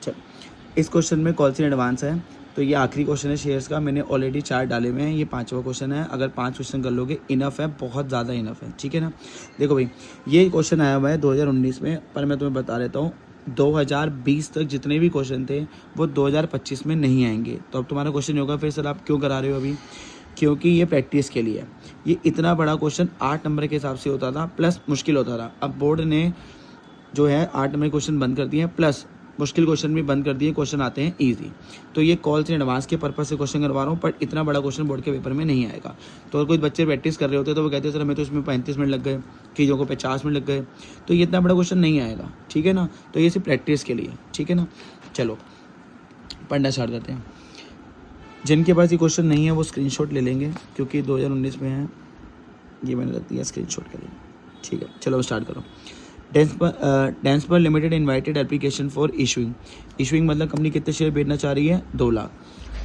चल, इस क्वेश्चन में कॉल सी एडवांस है, तो ये आखिरी क्वेश्चन है शेयर्स का। मैंने ऑलरेडी 4 डाले हुए हैं, ये 5वां क्वेश्चन है। अगर 5 क्वेश्चन कर लोगे इनफ है, बहुत ज़्यादा इनफ है, ठीक है ना। देखो भाई, ये क्वेश्चन आया हुआ है 2019 में, पर मैं तुम्हें बता देता हूँ 2020 तक जितने भी क्वेश्चन थे वो 2025 में नहीं आएंगे। तो अब तुम्हारा क्वेश्चन होगा फिर सर आप क्यों करा रहे हो अभी, क्योंकि ये प्रैक्टिस के लिए है। ये इतना बड़ा क्वेश्चन 8 नंबर के हिसाब से होता था, प्लस मुश्किल होता था। अब बोर्ड ने जो है 8 नंबर क्वेश्चन बंद कर दिए हैं, प्लस मुश्किल क्वेश्चन भी बंद कर दिए, क्वेश्चन आते हैं इजी। तो ये कॉल से एडवांस के पर्पस से क्वेश्चन करवा रहा हूँ, पर इतना बड़ा क्वेश्चन बोर्ड के पेपर में नहीं आएगा। तो अगर कोई बच्चे प्रैक्टिस कर रहे होते तो वो कहते हैं सर हमें तो इसमें 35 मिनट लग गए, चीज़ों को 50 मिनट लग गए, तो ये इतना बड़ा क्वेश्चन नहीं आएगा, ठीक है ना। तो ये सिर्फ प्रैक्टिस के लिए, ठीक है ना। चलो पढ़ना स्टार्ट करते हैं। जिनके पास ये क्वेश्चन नहीं है वो स्क्रीनशॉट ले लेंगे, क्योंकि 2019 में है, ये मैंने रख दिया स्क्रीनशॉट के लिए, ठीक है। चलो स्टार्ट करो। डेंसपर limited invited application for issuing मतलब कंपनी कितने शेयर बेचना चाह रही है, 2 लाख।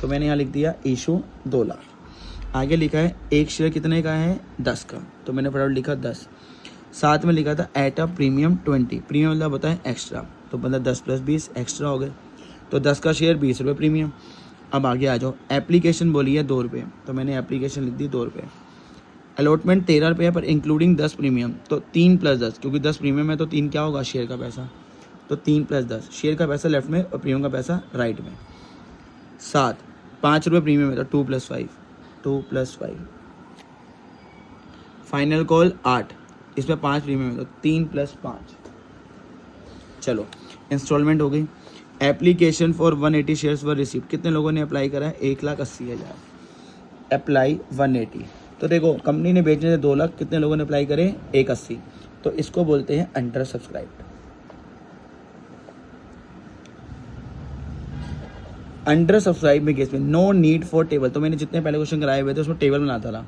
तो मैंने यहाँ लिख दिया इशू 2 लाख। आगे लिखा है एक शेयर कितने का है, 10 का, तो मैंने फटाफट लिखा 10। साथ में लिखा था एट अ प्रीमियम 20, प्रीमियम मतलब होता है एक्स्ट्रा, तो मतलब 10 + 20 एक्स्ट्रा हो गए, तो 10 का शेयर 20 रुपये प्रीमियम। अब आगे आ जाओ, एप्लीकेशन बोली है 2 रुपये, तो मैंने एप्लीकेशन लिख दी 2 रुपये। अलॉटमेंट 13 रुपये पर इंक्लूडिंग 10 प्रीमियम, तो 3 + 10, क्योंकि 10 प्रीमियम है तो 3 क्या होगा, शेयर का पैसा, तो 3 + 10, शेयर का पैसा लेफ्ट में और प्रीमियम का पैसा राइट में। 7, 5 रुपये प्रीमियम है तो 2 + 5, 2 + 5। फाइनल कॉल 8, इसमें 5 प्रीमियम है तो 3 + 5। चलो इंस्टॉलमेंट हो गई। Application for 180 shares were receive, कितने लोगों ने अप्लाई करा है, 1,80,000। अप्लाई 180, तो देखो कंपनी ने बेचने से 2 लाख, कितने लोगों ने अप्लाई करे, 180, तो इसको बोलते हैं अंडर सब्सक्राइब्ड। अंडर सब्सक्राइब में केस में नो नीड फॉर टेबल, तो मैंने जितने पहले क्वेश्चन कराए हुए थे उसमें टेबल बनाता था,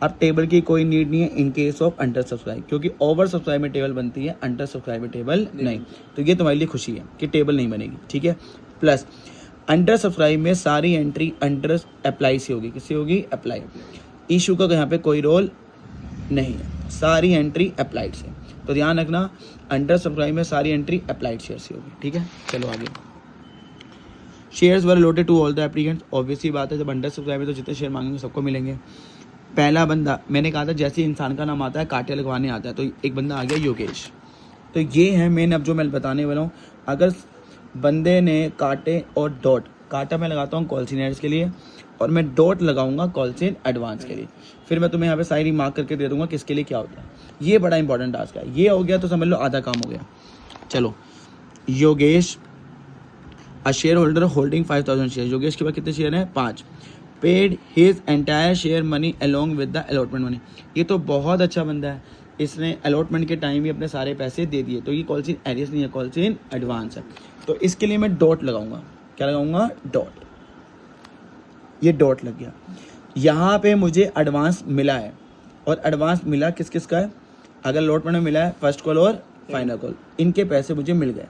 अब टेबल की कोई नीड नहीं है in case of under subscribe, क्योंकि ओवर सब्सक्राइब में टेबल बनती है, अंडर सब्सक्राइब में टेबल नहीं। तो ये तुम्हारे लिए खुशी है कि टेबल नहीं बनेगी, ठीक है। प्लस अंडर सब्सक्राइब में सारी एंट्री अंडर अप्लाई से होगी, किससे होगी, अप्लाई। इशू का यहाँ पे कोई रोल नहीं है, सारी एंट्री अप्लाइड से, तो ध्यान रखना अंडर सब्सक्राइब में सारी एंट्री अप्लाइड शेयर से होगी, ठीक है। चलो आगे, shares were allotted to all the applicants, obviously बात है जब अंडर सब्सक्राइब है तो जितने शेयर मांगेंगे सबको मिलेंगे। पहला बंदा, मैंने कहा था जैसे इंसान का नाम आता है कांटे लगवाने आता है, तो एक बंदा आ गया योगेश, तो ये है मेन। अब जो मैं बताने वाला हूँ, अगर बंदे ने कांटे और डॉट, कांटा मैं लगाता हूँ कॉल सीनियर्स के लिए और मैं डॉट लगाऊंगा कॉल सीन एडवांस के लिए, फिर मैं तुम्हें यहाँ पे सारी मार्क करके दे दूंगा किसके लिए क्या होता है। ये बड़ा इंपॉर्टेंट टास्क है, ये हो गया तो समझ लो आधा काम हो गया। चलो, Yogesh a share holder holding 5000 share, Yogesh के पास कितने शेयर हैं, 5। Paid his entire share money along with the allotment money, ये तो बहुत अच्छा बंदा है, इसने अलॉटमेंट के टाइम ही अपने सारे पैसे दे दिए, तो ये कॉल सीन एरियस नहीं है, कॉल सीन एडवांस है। तो इसके लिए मैं डॉट लगाऊंगा, क्या लगाऊंगा, डॉट। ये डॉट लग गया। यहाँ पे मुझे एडवांस मिला है, और एडवांस मिला किस किस का है, अगर अलॉटमेंट में मिला है फर्स्ट कॉल और फाइनल कॉल, इनके पैसे मुझे मिल गए।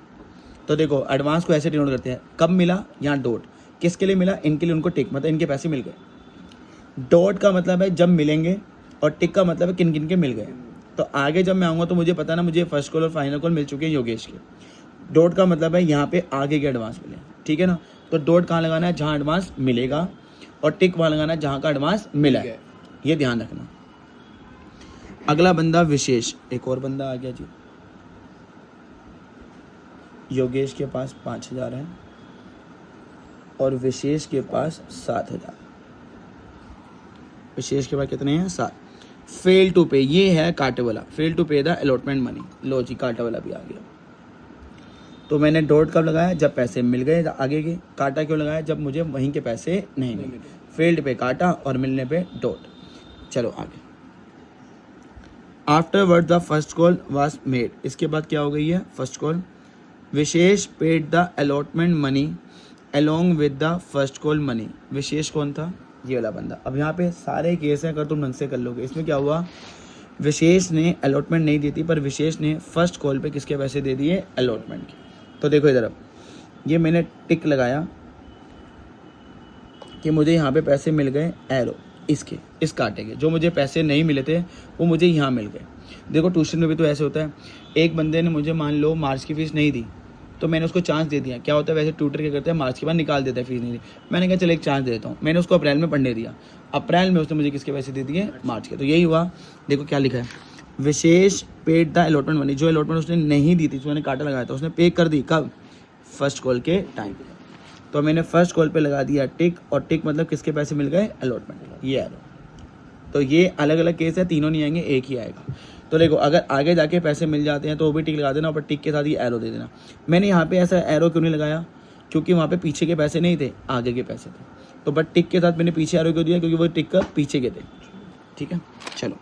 तो देखो एडवांस को ऐसे डिनोट करते हैं, कब मिला, यहाँ डॉट, किसके लिए मिला, इनके लिए उनको टिक, मतलब इनके पैसे मिल गए। डॉट का मतलब है जब मिलेंगे, और टिक का मतलब है किन किन के मिल गए। तो आगे जब मैं आऊँगा तो मुझे पता ना मुझे फर्स्ट कॉल और फाइनल कॉल मिल चुके हैं योगेश के। डॉट का मतलब है यहाँ पे आगे के एडवांस मिले, ठीक है ना। तो डॉट कहाँ लगाना है, जहाँ एडवांस मिलेगा, और टिक वहाँ लगाना है जहाँ का एडवांस मिला है, ये ध्यान रखना। अगला बंदा विशेष, एक और बंदा आ गया जी। योगेश के पास 5000 है और विशेष के पास 7000। विशेष के पास कितने हैं, 7। फेल टू पे, ये है कांटे वाला, फेल टू पे द अलॉटमेंट मनी, लो जी कांटे वाला भी आ गया। तो मैंने डॉट कब लगाया, जब पैसे मिल गए आगे के। कांटा क्यों लगाया, जब मुझे वहीं के पैसे नहीं मिले। फेल्ड पे कांटा और मिलने पे डॉट। चलो आगे, afterward the first call was made, इसके बाद क्या हो गई है, first call. Vishesh paid the allotment money along with the first call money, Vishesh कौन था, ये वाला बंदा। अब यहाँ पे सारे केस हैं, अगर तुम ढंग से कर लोगे। इसमें क्या हुआ, विशेष ने अलॉटमेंट नहीं दी थी, पर विशेष ने फर्स्ट कॉल पे किसके पैसे दे दिए, अलॉटमेंट के। तो देखो इधर, अब ये मैंने टिक लगाया कि मुझे यहाँ पे पैसे मिल गए, एरो इसके, इस कांटे के। जो मुझे पैसे नहीं मिले थे वो मुझे यहाँ मिल गए। देखो ट्यूशन में भी तो ऐसे होता है, एक बंदे ने मुझे मान लो मार्च की फीस नहीं दी, तो तो मैंने उसको चांस दे दिया। क्या होता है वैसे ट्यूटर क्या करते हैं, मार्च के बाद निकाल देता है फीस नहीं दी। मैंने कहा चल एक चांस दे देता हूँ, मैंने उसको अप्रैल में पढ़ने दिया। अप्रैल में उसने मुझे किसके पैसे दे दिए, मार्च के। तो यही हुआ। देखो क्या लिखा है, विशेष पेड द अलॉटमेंट मनी, जो अलॉटमेंट उसने नहीं दी थी, उसने काटा लगाया था, उसने पे कर दी। कब, फर्स्ट कॉल के टाइम। तो मैंने फर्स्ट कॉल पे लगा दिया टिक, और टिक मतलब किसके पैसे मिल गए, अलॉटमेंट, ये एरो। तो ये अलग अलग केस है, तीनों नहीं आएंगे, एक ही आएगा। तो देखो अगर आगे जाके पैसे मिल जाते हैं तो वो भी टिक लगा देना, और टिक के साथ ये एरो दे देना। मैंने यहाँ पे ऐसा एरो क्यों नहीं लगाया, क्योंकि वहाँ पे पीछे के पैसे नहीं थे, आगे के पैसे थे। तो बट टिक के साथ मैंने पीछे एरो क्यों दिया, क्योंकि वो टिक का पीछे के थे। ठीक है, चलो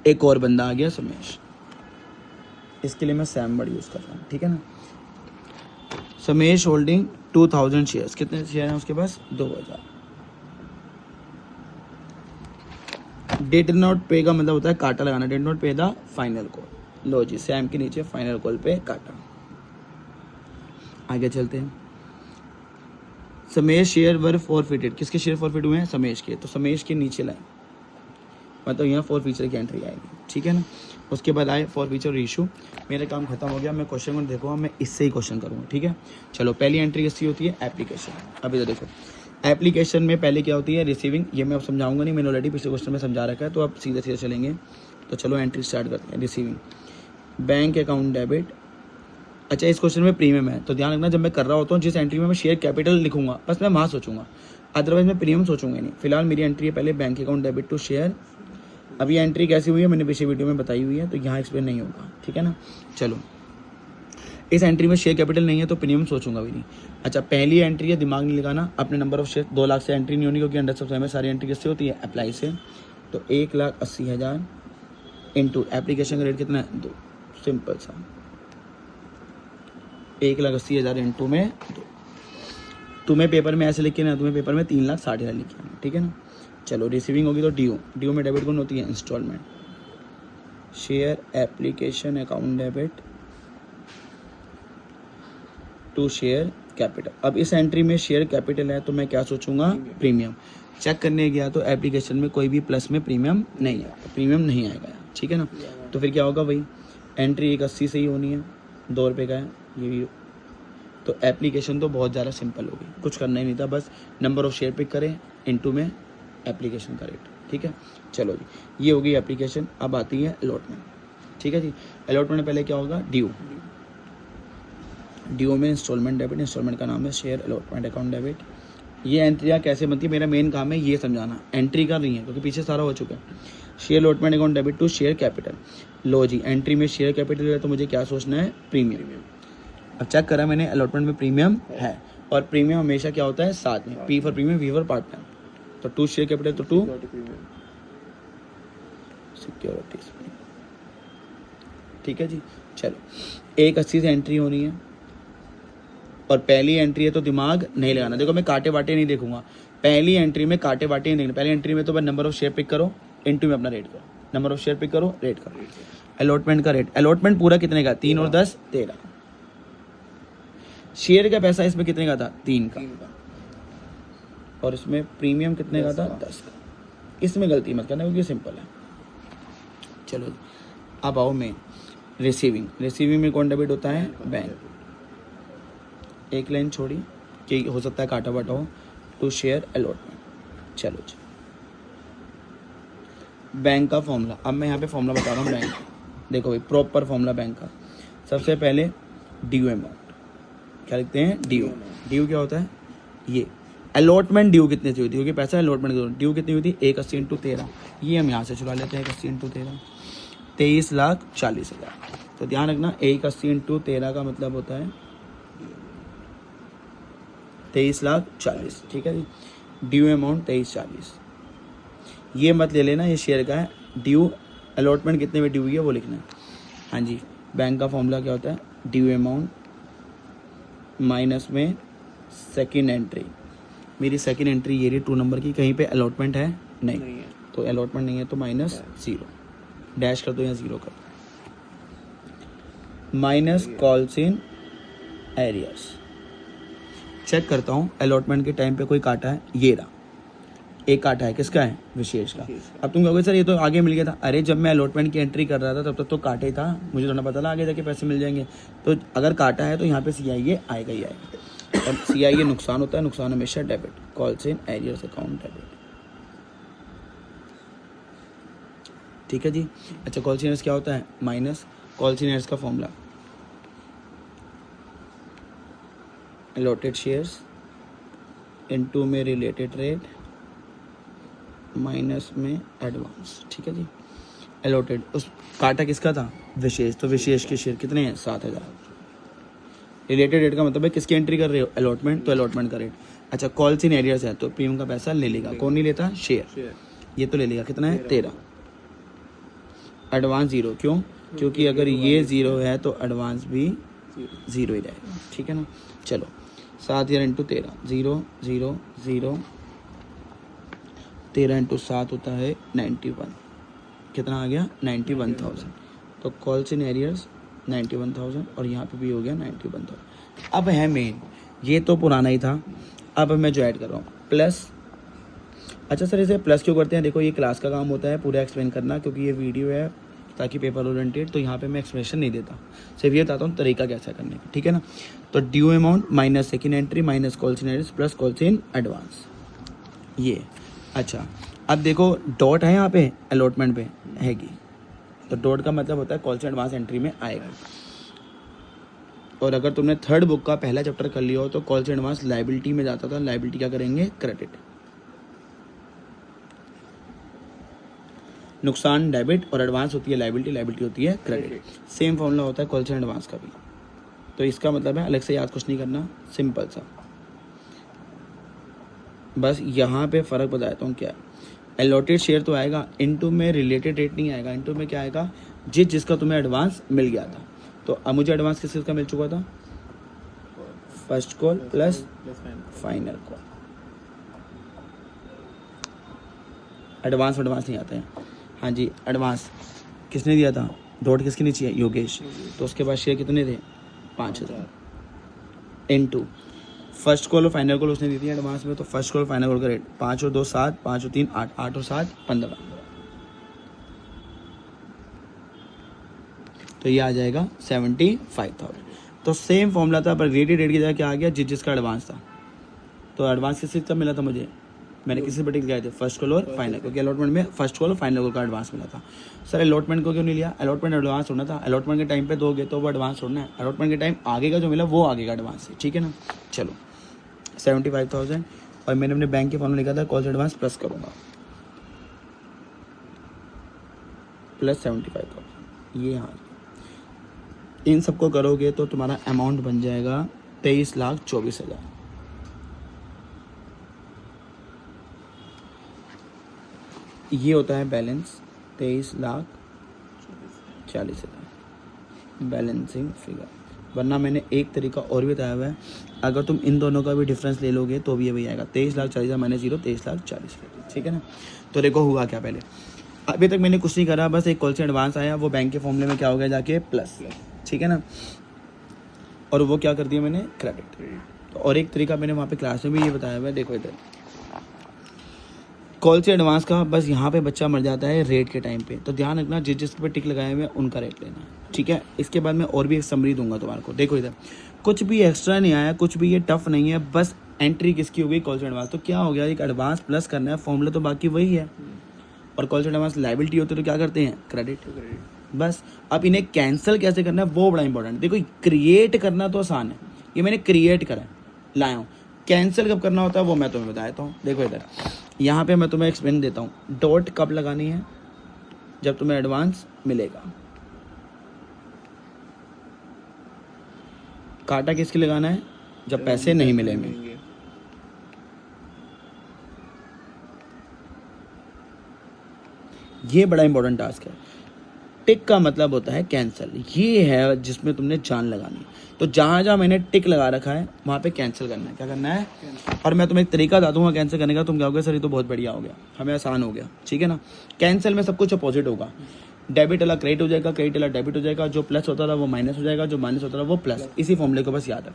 एक और बंदा आ गया, समेश। इसके लिए मैं सैम वर्ड यूज़ कर रहा हूँ, ठीक है ना। समेश होल्डिंग 2000 शेयर्स, कितने शेयर हैं उसके पास, 2000। डिड नॉट पे का मतलब होता है काटा लगाना, did not pay the final call. लो जी, सैम के नीचे फाइनल कॉल पे काटा। आगे चलते हैं। समेश शेयर वर फॉरफिटेड, किसके शेयर फॉरफिट हुए हैं, समेश के। तो समेश के नीचे लाइन, मतलब यहाँ फॉर फीचर की एंट्री आएगी, ठीक है ना। उसके बाद आए फॉर फीचर इशू। मेरा काम खत्म हो गया, मैं क्वेश्चन को देखो, मैं इससे ही क्वेश्चन करूँगा, ठीक है। चलो पहली एंट्री किसकी होती है, एप्लीकेशन। अभी तो देखो एप्लीकेशन में पहले क्या होती है, रिसीविंग। ये मैं अब समझाऊंगा नहीं, मैंने ऑलरेडी पिछले क्वेश्चन में समझा रखा है, तो अब सीधे सीधे चलेंगे। तो चलो एंट्री स्टार्ट करते हैं। Receiving, bank account debit. अच्छा, इस क्वेश्चन में प्रीमियम है, तो ध्यान रखना जब मैं कर रहा होता हूँ, जिस एंट्री में मैं शेयर कैपिटल लिखूंगा बस मैं वहाँ सोचूंगा, अदरवाइज मैं प्रीमियम सोचूंगा नहीं। फिलहाल मेरी एंट्री है पहले bank account debit to share. अब ये एंट्री कैसी हुई है मैंने पिछले वीडियो में बताई हुई है, तो यहाँ एक्सप्लेन नहीं होगा, ठीक है ना। चलो इस एंट्री में शेयर कैपिटल नहीं है तो प्रीमियम सोचूंगा भी नहीं। अच्छा, पहली एंट्री है, दिमाग नहीं लगाना, अपने नंबर ऑफ शेयर 2 लाख से एंट्री नहीं होनी, क्योंकि अंडर सब्सक्राइब में सारी एंट्री किससे होती है, अप्लाई से। तो 1,80,000 इंटू एप्लीकेशन का रेट कितना है, 2। सिंपल सा 1,80,000 इंटू में 2। तुम्हें पेपर में ऐसे लिख के ना, तुम्हें पेपर में 3,60,000 लिखे हैं, ठीक है ना। चलो रिसीविंग होगी तो ड्यू, ड्यू में डेबिट कौन होती है, installment. Share application account debit to share capital. अब इस एंट्री में शेयर कैपिटल है तो मैं क्या सोचूंगा, प्रीमियम। चेक करने गया तो एप्लीकेशन में कोई भी प्लस में प्रीमियम नहीं है, प्रीमियम नहीं आएगा, ठीक है ना। तो फिर क्या होगा भाई, एंट्री 1,80 से ही होनी है, 2 रुपये का है ये भी। तो एप्लीकेशन तो बहुत ज़्यादा सिंपल होगी, कुछ करना ही नहीं था, बस नंबर ऑफ शेयर पिक करें, इनटू में एप्लीकेशन का रेट, ठीक है। चलो जी, ये होगी एप्लीकेशन। अब आती है अलॉटमेंट, ठीक है जी। अलॉटमेंट में पहले क्या होगा, ड्यू। ड्यू में इंस्टॉलमेंट डेबिट, इंस्टॉलमेंट का नाम है शेयर अलॉटमेंट अकाउंट डेबिट। ये एंट्रियाँ कैसे बनती है, मेरा मेन काम है ये समझाना, एंट्री का नहीं है, क्योंकि पीछे सारा हो चुका है। Share allotment account debit to share capital. लो जी, एंट्री में शेयर कैपिटल है तो मुझे क्या सोचना है, प्रीमियम। अब चेक करा मैंने, अलॉटमेंट में प्रीमियम है, और प्रीमियम हमेशा क्या होता है, साथ में, P for premium, V for partner. तो टू शेयर कैपिटल तो 2 सिक्योरिटीज, ठीक है जी। चलो 1,80 से एंट्री होनी है, और पहली एंट्री है तो दिमाग नहीं लगाना। देखो मैं काटे वाटे नहीं देखूंगा, पहली एंट्री में काटे वाटे नहीं देखना। पहली एंट्री में तो बस नंबर ऑफ शेयर पिक करो, इनटू में अपना रेट करो, नंबर ऑफ शेयर पिक करो, रेट करो। अलॉटमेंट का रेट, अलॉटमेंट पूरा कितने का, 3 और 10 13। शेयर का पैसा इसमें कितने का था, 3 का, और इसमें प्रीमियम कितने का था, 10 का। इसमें गलती मत करना क्योंकि सिंपल है। चलो अब आओ मैं रिसीविंग। रिसीविंग में कौन डेबिट होता है, बैंक। एक लाइन छोड़ी कि हो सकता है काटा बाटा हो, टू शेयर अलॉटमेंट। चलो जी, बैंक का फॉर्मूला। अब मैं यहाँ पे फॉर्मूला बता रहा हूँ बैंक का। देखो भाई प्रॉपर फॉर्मूला बैंक का, सबसे पहले ड्यू अमाउंट, क्या लिखते हैं, ड्यू। ड्यू क्या होता है, ये अलॉटमेंट ड्यू कितने से हुई थी, क्योंकि पैसा अलॉटमेंट ड्यू कितनी हुई थी, 1,80 इंटू 13। ये हम यहाँ से चुरा लेते हैं, 1,80 इंटू 13 23,40,000। तो ध्यान रखना 1,80 इंटू 13 का मतलब होता है 23,40,000, ठीक है जी। ड्यू अमाउंट 23,40,000, ये मत ले लेना, ये शेयर का है। ड्यू अलॉटमेंट कितने में ड्यू हुई है वो लिखना है। हाँ जी, बैंक का फॉर्मूला क्या होता है, ड्यू अमाउंट माइनस में सेकंड एंट्री। मेरी सेकंड एंट्री ये रही 2 नंबर की, कहीं पे अलॉटमेंट है नहीं है, तो अलॉटमेंट नहीं है तो -0, डैश कर दो या 0 कर दो, minus calls in arrears. Check करता हूँ अलॉटमेंट के टाइम पे कोई काटा है, ये रहा, एक काटा है, किसका है? विशेष का। अब तुम कहोगे सर ये तो आगे मिल गया था। अरे जब मैं अलॉटमेंट की एंट्री कर रहा था तब तक तो काटे था, मुझे तो ना पता था आगे जाके पैसे मिल जाएंगे। तो अगर काटा है तो यहाँ पे CIA आएगा ही आएगा। और CIA नुकसान होता है, नुकसान हमेशा debit, calls in arrears account debit. ठीक है जी। अच्छा कॉल्स इन एरियर्स क्या होता है? माइनस कॉल्स इन एरियर्स का फॉर्मूला अलॉटेड शेयर्स इनटू में रिलेटेड रेट माइनस में एडवांस। ठीक है जी। अलॉटेड उस काटा किसका था? विशेष। तो विशेष के शेयर कितने हैं? 7000। रिलेटेड रेट का मतलब है किसकी एंट्री कर रहे हो? अलॉटमेंट, तो अलॉटमेंट का रेट। अच्छा कॉल्स इन एरियर्स है तो प्रीमियम का पैसा ले लेगा। कौन नहीं लेता? शेयर। ये तो ले लेगा। कितना है? 13। एडवांस 0। क्यों? क्योंकि अगर ये 0 है तो एडवांस भी 0 ही रहेगा। ठीक है ना। चलो 7000 इंटू 13, 0 0 0, 13 इंटू 7 होता है 91। कितना आ गया? 91,000। तो कॉल्स इन एरियर्स 91,000 और यहाँ पे भी हो गया 91,000। अब है मेन, ये तो पुराना ही था, अब मैं जो ऐड कर रहा हूँ प्लस। अच्छा सर इसे प्लस क्यों करते हैं? देखो ये क्लास का काम होता है पूरा एक्सप्लेन करना, क्योंकि ये वीडियो है ताकि पेपर ओरिएंटेड, तो यहाँ पे मैं एक्सप्लेनेशन नहीं देता, सिर्फ ये बताता हूँ तरीका कैसा करने का। ठीक है ना। तो due amount minus second entry minus calls in arrears plus calls in advance, ये। अच्छा अब देखो डॉट है यहाँ पे अलॉटमेंट पे हैगी, तो डॉट का मतलब होता है कॉल्स इन एडवांस एंट्री में आएगा। और अगर तुमने थर्ड बुक का पहला चैप्टर कर लिया हो तो कॉल्स इन एडवांस लाइबिलिटी में जाता था, लाइबिलिटी क्या करेंगे? क्रेडिट। नुकसान डेबिट और एडवांस होती है लाइबिलिटी, लाइबिलिटी होती है क्रेडिट। सेम फॉर्मूला होता है कॉल्स इन एडवांस का भी। तो इसका मतलब है अलग से याद कुछ नहीं करना, सिंपल सा, बस यहाँ पे फ़र्क बताता हूँ क्या है। अलॉटेड शेयर तो आएगा, इनटू में रिलेटेड रेट नहीं आएगा, इनटू में क्या आएगा? जिसका तुम्हें एडवांस मिल गया था। तो अब मुझे एडवांस किस चीज़ का मिल चुका था? First call plus final call. Advance नहीं आता है। हाँ जी एडवांस किसने दिया था? डॉट किसके नीचे है? योगेश। तो उसके बाद शेयर कितने थे? 5000 इनटू फर्स्ट कॉल और फाइनल कॉल उसने दी थी एडवांस में, तो फर्स्ट कॉल फाइनल कॉल का रेट 5 और 2 7, 5 और 3 8, 8 और 7 15। तो ये आ जाएगा 75,000। तो सेम फॉर्मूला था पर रिलेटेड रेट की जगह क्या आ गया? जिसका एडवांस था। तो एडवांस किस चीज़ का मिला था मुझे? मैंने किसी बटे गए थे फर्स्ट कॉल और फाइनल, क्योंकि अलॉटमेंट में फर्स्ट कॉल और फाइनल कॉल का एडवांस मिला था। सर अलॉटमेंट को क्यों नहीं लिया? अलॉटमेंट एडवांस होना था, अलॉटमेंट के टाइम पे दोगे तो वो एडवांस होना है, अलॉटमेंट के टाइम आगे का जो मिला वो आगे का एडवांस है। ठीक है ना। चलो 75,000 और मैंने अपने बैंक के फॉर्म लिखा था कॉल्स एडवांस प्लस करूँगा प्लस 75,000। ये हाँ इन सबको करोगे तो तुम्हारा अमाउंट बन जाएगा 23,24,000। ये होता है बैलेंस 23,40,000 बैलेंसिंग फिगर। वरना मैंने एक तरीका और भी बताया हुआ है, अगर तुम इन दोनों का भी डिफरेंस ले लोगे तो भी ये वही आएगा 23,40,000 माइनस 0 23,40,000। ठीक है ना। तो देखो हुआ क्या, पहले अभी तक मैंने कुछ नहीं करा, बस एक कॉल से एडवांस आया, वो बैंक के फॉर्मूले में क्या हो गया जाके प्लस। ठीक है ना। और वो क्या कर दिया मैंने? क्रेडिट। और एक तरीका मैंने वहाँ पे क्लास में भी ये बताया हुआ है, देखो इधर कॉल से एडवांस का, बस यहाँ पे बच्चा मर जाता है रेट के टाइम पे, तो ध्यान रखना जिस पे टिक लगाए हुए उनका रेट लेना। ठीक है। इसके बाद मैं और भी एक समरी दूंगा तुम्हारे को। देखो इधर कुछ भी एक्स्ट्रा नहीं आया, कुछ भी ये टफ नहीं है, बस एंट्री किसकी हो गई? कॉल से एडवांस। तो क्या हो गया? एक एडवांस प्लस करना है, फॉर्मूला तो बाकी वही है। और कॉल से एडवांस लाइबिलिटी होती है तो क्या करते हैं? क्रेडिट। बस अब इन्हें कैंसिल कैसे करना है वो बड़ा इंपॉर्टेंट है। देखो क्रिएट करना तो आसान है, ये मैंने क्रिएट करा लाया हूँ, कैंसिल कब करना होता है वो मैं तुम्हें बता देता हूँ। देखो इधर यहाँ पे मैं तुम्हें एक्सप्लेन देता हूँ, डॉट कब लगानी है? जब तुम्हें एडवांस मिलेगा। काटा किसके लगाना है? जब पैसे नहीं मिलेंगे। ये बड़ा इंपॉर्टेंट टास्क है। टिक का मतलब होता है कैंसिल, ये है जिसमें तुमने जान लगानी। तो जहाँ जहाँ मैंने टिक लगा रखा है वहाँ पे कैंसिल करना है। क्या करना है? और मैं तुम्हें एक तरीका बता दूंगा कैंसिल करने का, तुम क्या होगे? सर ये तो बहुत बढ़िया हो गया, हमें आसान हो गया। ठीक है ना। कैंसिल में सब कुछ अपोजिट होगा, डेबिट वाला क्रेडिट हो जाएगा, क्रेडिट वाला डेबिट हो जाएगा, जो प्लस होता था वो माइनस हो जाएगा, जो माइनस होता था वो प्लस। इसी फॉर्मूले को बस याद रख,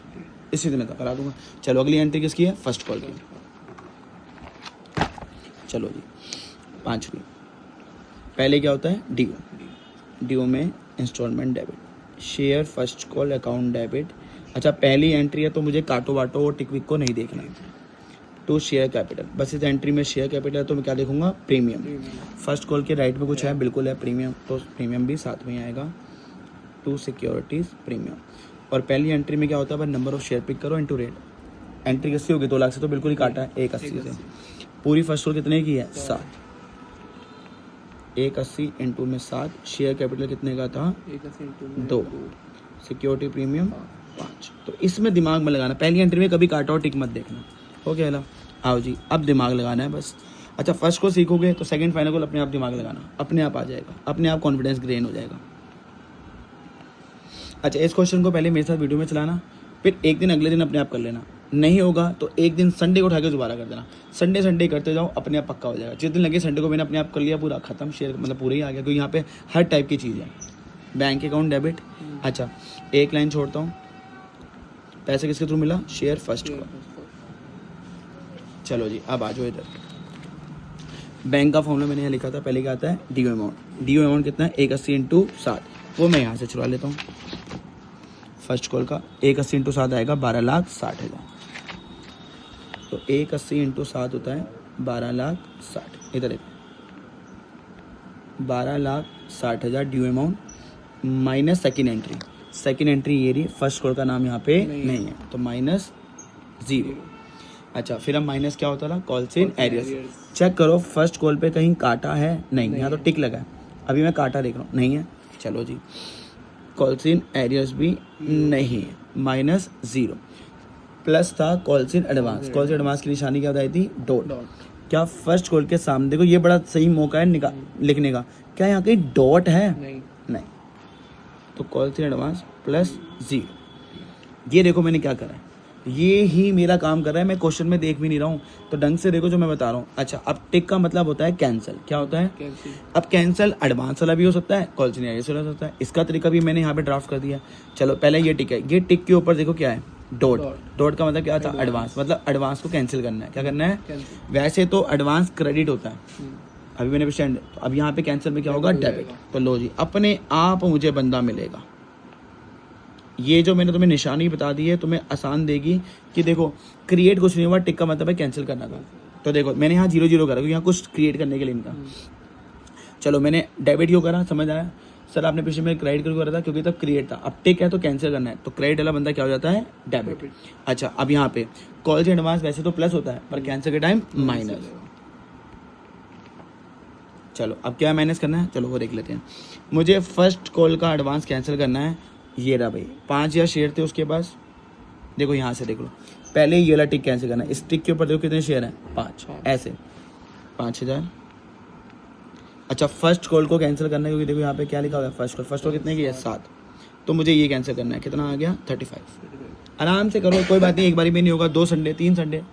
इसी से मैं करा दूंगा। चलो अगली एंट्री किसकी है? फर्स्ट कॉल की। चलो जी, 5वीं। पहले क्या होता है, ड्यू में installment debit, share first call account debit. अच्छा, पहली एंट्री है तो मुझे काटो वाटो और टिक विक को नहीं देखना है। टू शेयर कैपिटल, बस इस एंट्री में शेयर कैपिटल है तो मैं क्या देखूंगा, प्रीमियम। फर्स्ट कॉल के राइट में कुछ है, बिल्कुल है प्रीमियम, तो प्रीमियम भी साथ में आएगा। To securities premium. और पहली एंट्री में क्या होता है, बस नंबर ऑफ शेयर पिक करो इनटू रेट। एंट्री किससे होगी, 2 लाख से तो बिल्कुल ही काटा है, 180 से। पूरी फर्स्ट कॉल कितने की है, 7। 180 इंटू में 7। शेयर कैपिटल कितने का था, 2। Security premium 5। तो इसमें दिमाग में लगाना, पहली एंट्री में कभी काटा और टिक मत देखना। हो गया ना, आओ जी, अब दिमाग लगाना है बस। अच्छा, फर्स्ट को सीखोगे तो सेकंड फाइनल को अपने आप दिमाग लगाना, अपने आप आ जाएगा, अपने आप कॉन्फिडेंस गेन हो जाएगा। अच्छा, इस क्वेश्चन को पहले मेरे साथ वीडियो में चलाना, फिर एक दिन अगले दिन अपने आप कर लेना। नहीं होगा तो एक दिन संडे को उठा के दोबारा कर देना। संडे करते जाओ, अपने आप पक्का हो जाएगा। जिस दिन लगे संडे को मैंने अपने आप कर लिया, पूरा खत्म, शेयर मतलब पूरा ही आ गया, क्योंकि यहाँ पे हर टाइप की चीज़ है। Bank account debit. अच्छा, एक लाइन छोड़ता हूँ, पैसे किसके थ्रू मिला, शेयर फर्स्ट को। चलो जी, अब आ जाओ इधर। बैंक का फॉर्मूला मैंने यहाँ लिखा था, पहले क्या आता है, ड्यू अमाउंट। ड्यू अमाउंट कितना है, 180 इंटू 7, वो मैं यहाँ से छुड़ा लेता हूँ। फर्स्ट कॉल का 180 इंटू 7 आएगा 12,60,000। तो 180 इंटू 7 होता है 12,60,000। इधर एक 12,60,000 due amount minus second entry. Second entry ये रही, फर्स्ट कॉल का नाम यहाँ पे नहीं है, तो -0। अच्छा, फिर हम माइनस क्या होता था, कॉल्स इन एरियर्स। चेक करो फर्स्ट कॉल पे कहीं काटा है, नहीं, यहाँ तो टिक लगा है। अभी मैं काटा देख रहा हूँ, नहीं है। चलो जी, कॉल्स इन एरियर्स भी नहीं है, -0। प्लस था calls in advance. Calls in advance की निशानी क्या बताई थी, डॉट। क्या फर्स्ट कॉल के सामने, देखो ये बड़ा सही मौका है लिखने का, क्या यहाँ कहीं डॉट है, नहीं। तो कॉल्स इन एडवांस +0। ये देखो मैंने क्या करा है, ये ही मेरा काम कर रहा है, मैं क्वेश्चन में देख भी नहीं रहा हूँ, तो ढंग से देखो जो मैं बता रहा हूँ। अच्छा, अब टिक का मतलब होता है कैंसिल। क्या होता है, अब कैंसिल एडवांस वाला भी हो सकता है, कॉल्स इन एरियर्स वाला हो सकता है। इसका तरीका भी मैंने यहाँ पे ड्राफ्ट कर दिया। चलो, पहले ये टिक है, ये टिक के ऊपर देखो क्या है, डॉट। डॉट का मतलब क्या था, एडवांस, मतलब एडवांस को कैंसिल करना है। क्या करना है, वैसे तो एडवांस क्रेडिट होता है, अभी मैंने स्टैंड, अब यहाँ पे कैंसिल में क्या होगा, डेबिट। तो लो जी, अपने आप मुझे बंदा मिलेगा। ये जो मैंने तुम्हें निशानी बता दी है, तुम्हें आसान देगी कि देखो क्रिएट कुछ नहीं हुआ, टिक का मतलब है कैंसिल करना था। तो देखो मैंने यहाँ 0 करा, क्योंकि यहाँ कुछ क्रिएट करने के लिए इनका। चलो, मैंने डेबिट क्यों करा, समझ आया। सर आपने पिछले में क्रेडिट क्यों करा था, क्योंकि तब क्रिएट था, अब टिक है तो कैंसिल करना है, तो क्रेडिट वाला बंदा क्या हो जाता है, डेबिट। अच्छा, अब यहाँ पे कॉल्स एडवांस वैसे तो प्लस होता है, पर कैंसिल के टाइम माइनस। चलो, अब क्या माइनस करना है, चलो वो देख लेते हैं। मुझे फर्स्ट कॉल का एडवांस कैंसिल करना है। ये रहा भाई, 5,000 शेयर थे उसके पास, देखो यहाँ से देख लो, पहले ये वाला टिक कैंसिल करना है। इस टिक के ऊपर देखो कितने शेयर हैं, 5, ऐसे 5,000। अच्छा, फर्स्ट कॉल को कैंसिल करना है, क्योंकि देखो यहाँ पे क्या लिखा हुआ है, फर्स्ट कॉल कितने की है, 7। तो मुझे ये कैंसिल करना है, कितना आ गया, 35। आराम से करो, कोई बात नहीं, एक बारी में नहीं होगा, 2 संडे 3 संडे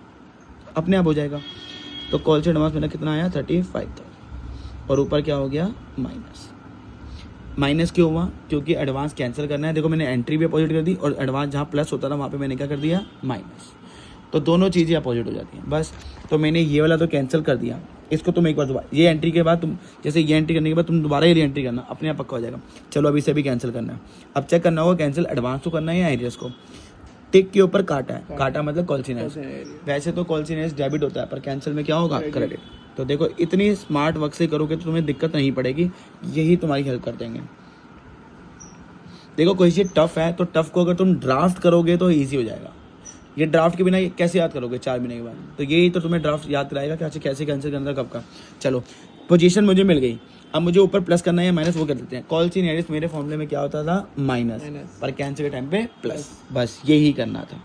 अपने आप हो जाएगा। तो कॉल से एडवांस मेरा कितना आया, 35,000। और ऊपर क्या हो गया, माइनस क्यों हुआ, क्योंकि एडवांस कैंसिल करना है। देखो मैंने एंट्री भी अपोजिट कर दी, और एडवांस जहाँ प्लस होता था वहाँ पे मैंने क्या कर दिया, माइनस। तो दोनों चीज़ें अपोजिट हो जाती हैं बस। तो मैंने ये वाला तो कैंसिल कर दिया, इसको तुम एक बार दोबारा, ये एंट्री के बाद तुम, जैसे ये एंट्री करने के बाद तुम दोबारा ये री एंट्री करना, अपने आप पक्का हो जाएगा। चलो, अभी इसे भी कैंसिल करना है। अब चेक करना होगा कैंसिल एडवांस को करना है या एरियर्स को। टिक के ऊपर काटा है, काटा मतलब कॉल्स इन एरियर्स। वैसे तो कॉल्स इन एरियर्स डेबिट होता है, पर कैंसिल में क्या होगा, क्रेडिट। तो देखो इतनी स्मार्ट वर्क से करोगे तो तुम्हें दिक्कत नहीं पड़ेगी, यही तुम्हारी हेल्प कर देंगे। देखो कोई चीज़ टफ है तो टफ को अगर तुम ड्राफ्ट करोगे तो ईजी हो जाएगा। ये ड्राफ्ट के बिना कैसे याद करोगे 4 महीने के बाद, तो यही तो तुम्हें ड्राफ्ट याद कराएगा कि अच्छा कैसे कैंसिल करना था, कब का। चलो, पोजीशन मुझे मिल गई, अब मुझे ऊपर प्लस करना है या माइनस, वो कर देते हैं। कॉल्स इन एरियर्स मेरे फॉर्मूले में क्या होता था, माइनस, पर कैंसिल के टाइम पे प्लस, बस यही करना था,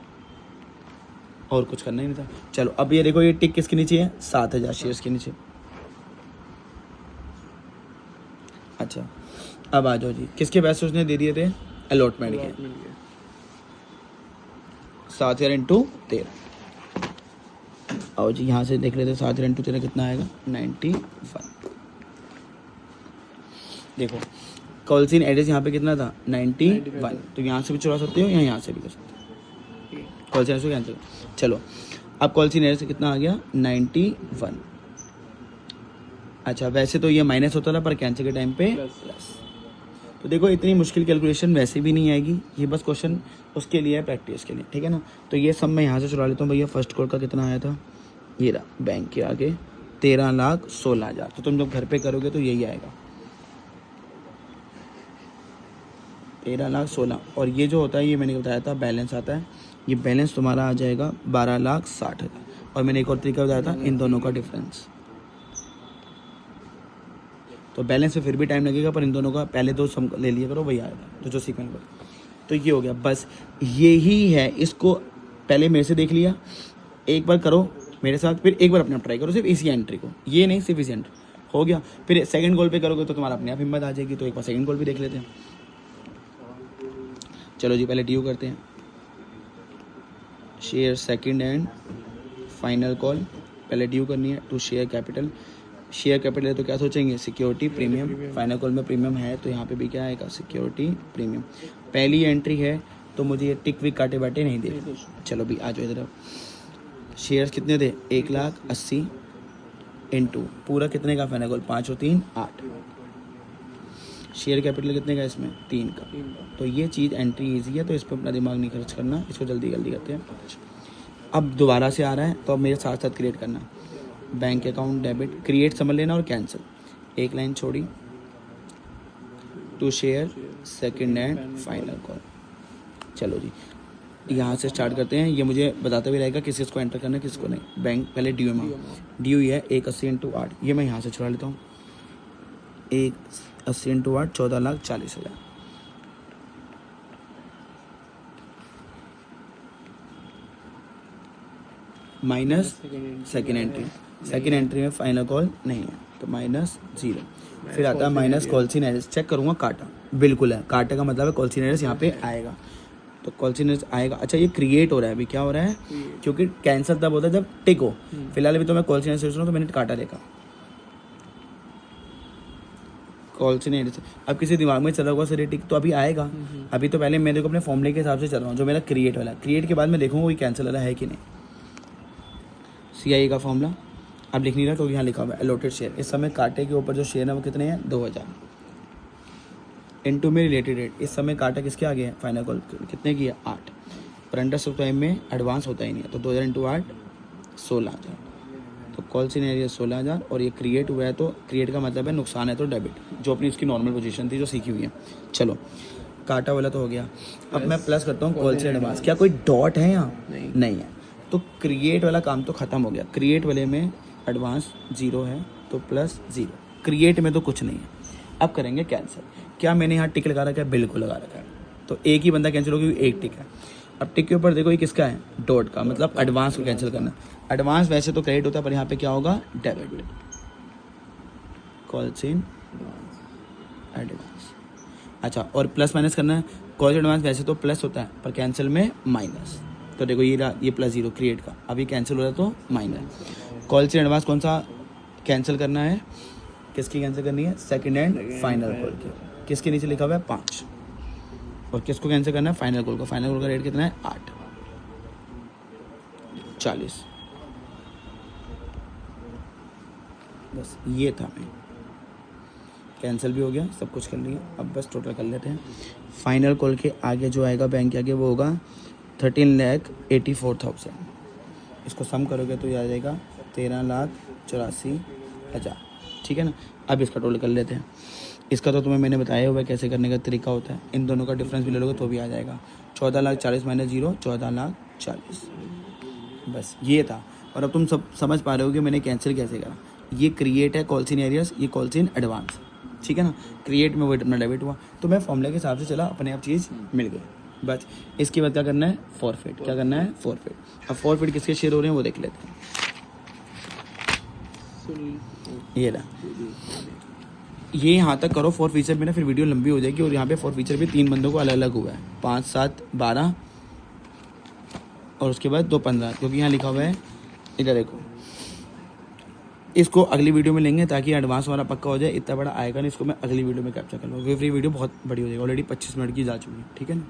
और कुछ करना ही नहीं था। चलो, अब ये देखो, ये टिक किसके नीचे है, 7,000 शेयर्स के नीचे। अच्छा, अब आ जाओ जी, किसके पैसे उसने दे दिए थे, अलॉटमेंट के, 7,000 इंटू 13। आओ जी, यहाँ से देख लेते हैं, 7,000 इंटू 13 कितना आएगा, 91। देखो कॉल्स इन एड्रेस यहाँ पे कितना था, 91। तो यहाँ से भी चुरा सकते हो या यहाँ से भी कर सकते हो, कॉल्स इन एड्रेस कैंसिल। चलो, अब कॉल्स इन एड्रेस कितना आ गया, 91। अच्छा वैसे तो ये माइनस होता था पर कैंसिल के टाइम पे प्लस। तो देखो इतनी मुश्किल कैलकुलेशन वैसे भी नहीं आएगी, ये बस क्वेश्चन उसके लिए है, प्रैक्टिस के लिए, ठीक है ना। तो ये सब मैं यहाँ से चुरा लेता हूँ भैया। फर्स्ट कॉल का कितना आया था, ये रहा बैंक के आगे 13,16,000। तो तुम जब घर पे करोगे तो यही आएगा 13,16,000। और ये जो होता है ये मैंने बताया था बैलेंस आता है, ये बैलेंस तुम्हारा आ जाएगा 12,60,000। और मैंने एक और तरीका बताया था इन दोनों का डिफरेंस। तो बैलेंस में फिर भी टाइम लगेगा पर इन दोनों का पहले दो सम ले लिया करो, वही आएगा तो जो सीक्वेंस पर। तो ये हो गया, बस यही है। इसको पहले मेरे से देख लिया, एक बार करो मेरे साथ, फिर एक बार अपने आप ट्राई करो सिर्फ इसी एंट्री को, ये नहीं सिर्फ इसी एंट्री। हो गया, फिर सेकंड कॉल पे करोगे तो तुम्हारा अपने आप हिम्मत आ जाएगी। तो एक बार सेकंड कॉल भी देख लेते हैं। चलो जी पहले ड्यू करते हैं। Share second and final call पहले ड्यू करनी है to share capital. Share capital है तो क्या सोचेंगे, सिक्योरिटी प्रीमियम। फाइनल कॉल में प्रीमियम है तो यहाँ पे भी क्या आएगा, सिक्योरिटी प्रीमियम। पहली एंट्री है तो मुझे ये टिक विक काटे बाटे नहीं दे। चलो भी आ जाओ इधर। शेयर्स कितने थे, 1,80,000 इंटू पूरा कितने का फाइनल कॉल, 5 और 3 8। शेयर कैपिटल कितने का इसमें, 3 का। तो ये चीज़ एंट्री इजी है तो इस पर अपना दिमाग नहीं खर्च करना, इसको जल्दी जल्दी करते हैं। अब दोबारा से आ रहा है तो अब मेरे साथ साथ क्रिएट करना। बैंक अकाउंट डेबिट, क्रिएट समझ लेना और कैंसिल, एक लाइन छोड़ी। To share second and final call. चलो जी यहाँ से स्टार्ट करते हैं। ये मुझे बताता भी रहेगा किस किस को एंटर करना है किसको नहीं। बैंक पहले ड्यू में, ड्यू है 1,80,000 इंटू 8। ये मैं यहाँ से छुड़ा लेता हूँ, 1,80,000 into 8 14,40,000। Minus second entry, second entry में फाइनल कॉल नहीं है तो -0। फिर आता है माइनस कॉल्सिन एरर्स। चेक करूँगा काटा, बिल्कुल है, काटे का मतलब है कॉल्सिन एरर्स यहाँ पे आएगा। तो कॉल्सिन एरर्स आएगा। अच्छा ये क्रिएट हो रहा है अभी, क्या हो रहा है, क्योंकि कैंसर तब होता है जब टिक हो। फिलहाल अभी तो मैं कॉल्सिन एरर्स सोच रहा हूँ तो मैंने काटा देखा कॉल्सिन एरर्स। अब किसी दिमाग में चला होगा सर टिक तो अभी आएगा। अभी तो पहले मैं देखो अपने फॉर्मूले के हिसाब से चल रहा हूँ जो मेरा क्रिएट वाला। क्रिएट के बाद मैं देखूँगा कोई कैंसिल वाला है कि नहीं। CIE का फॉर्मूला अब लिख नहीं रहा क्योंकि यहाँ लिखा हुआ है अलॉटेड शेयर। इस समय कांटे के ऊपर जो शेयर है वो कितने हैं, 2,000 इनटू में रिलेटेड रेट। इस समय कांटा किसके आगे है, फाइनल कॉल कितने की है, 8। पर अंडर सब्सक्राइब में एडवांस होता ही नहीं है तो 2,000 इंटू 8 16,000। तो कॉल सिनेरियो 16,000 और ये क्रिएट हुआ है तो क्रिएट का मतलब है नुकसान है तो डेबिट, जो अपनी उसकी नॉर्मल पोजीशन थी जो सीखी हुई है। चलो काटा वाला तो हो गया। अब मैं प्लस करता हूँ कॉल से एडवांस। क्या कोई डॉट है यहाँ, नहीं है। तो क्रिएट वाला काम तो खत्म हो गया। क्रिएट वाले में एडवांस 0 है तो +0। क्रिएट में तो कुछ नहीं है। अब करेंगे कैंसिल। क्या मैंने यहाँ टिक लगा रखा है, बिल्कुल लगा रखा है। तो एक ही बंदा कैंसिल होगी, एक टिक है। अब टिक के ऊपर देखो ये किसका है, डॉट का, मतलब एडवांस को कैंसिल करना। एडवांस वैसे तो क्रेडिट होता है पर यहाँ पे क्या होगा, डेबिट। Calls in advance. अच्छा और प्लस माइनस करना है। कॉल्स एडवांस वैसे तो प्लस होता है पर कैंसिल में माइनस। तो देखो ये +0 क्रिएट का, अभी कैंसिल हो रहा है तो माइनस। कॉल से एडवांस कौन सा कैंसिल करना है, किसकी कैंसिल करनी है, सेकंड एंड फाइनल कॉल की। किसके नीचे लिखा हुआ है 5। और किसको कैंसिल करना है, फाइनल कॉल को। फाइनल कॉल का रेट कितना है, 8,40। बस ये था। मैं कैंसिल भी हो गया, सब कुछ कर लिया। अब बस टोटल कर लेते हैं। फाइनल कॉल के आगे जो आएगा बैंक के आगे वो होगा 13,84,000। इसको सम करोगे तो ये आ जाएगा 13,84,000। ठीक है ना। अब इसका टोटल कर लेते हैं। इसका तो तुम्हें मैंने बताया हुआ है कैसे करने का तरीका होता है। इन दोनों का डिफरेंस भी ले लोगे तो भी आ जाएगा 14,40,000 - 0 14,40,000। बस ये था। और अब तुम सब समझ पा रहे हो कि मैंने कैंसिल कैसे करा। ये क्रिएट है कॉल्स इन एरियर्स, ये कॉल्स इन एडवांस। ठीक है ना। क्रिएट में वो अपना डेबिट हुआ तो मैं फॉर्मूले के हिसाब से चला, अपने आप चीज़ मिल गई। बस इसके बाद क्या करना है, फॉरफिट। क्या करना है, फॉरफिट। अब फॉरफिट किसके शेयर हो रहे हैं वो देख लेते हैं। ये रहा, ये यहाँ तक करो फॉर फीचर में ना, फिर वीडियो लंबी हो जाएगी। और यहाँ पे फॉर फीचर भी 3 बंदों को अलग अलग हुआ है, 5, 7, 12 और उसके बाद 2, 15, क्योंकि यहाँ लिखा हुआ है। इधर देखो, इसको अगली वीडियो में लेंगे ताकि एडवांस हमारा पक्का हो जाए। इतना बड़ा आएगा नहीं, इसको मैं अगली वीडियो में कैप्चर कर लूँगा। फ्री वीडियो बहुत बड़ी हो जाएगी, ऑलरेडी 25 मिनट की जा चुकी है। ठीक है ना।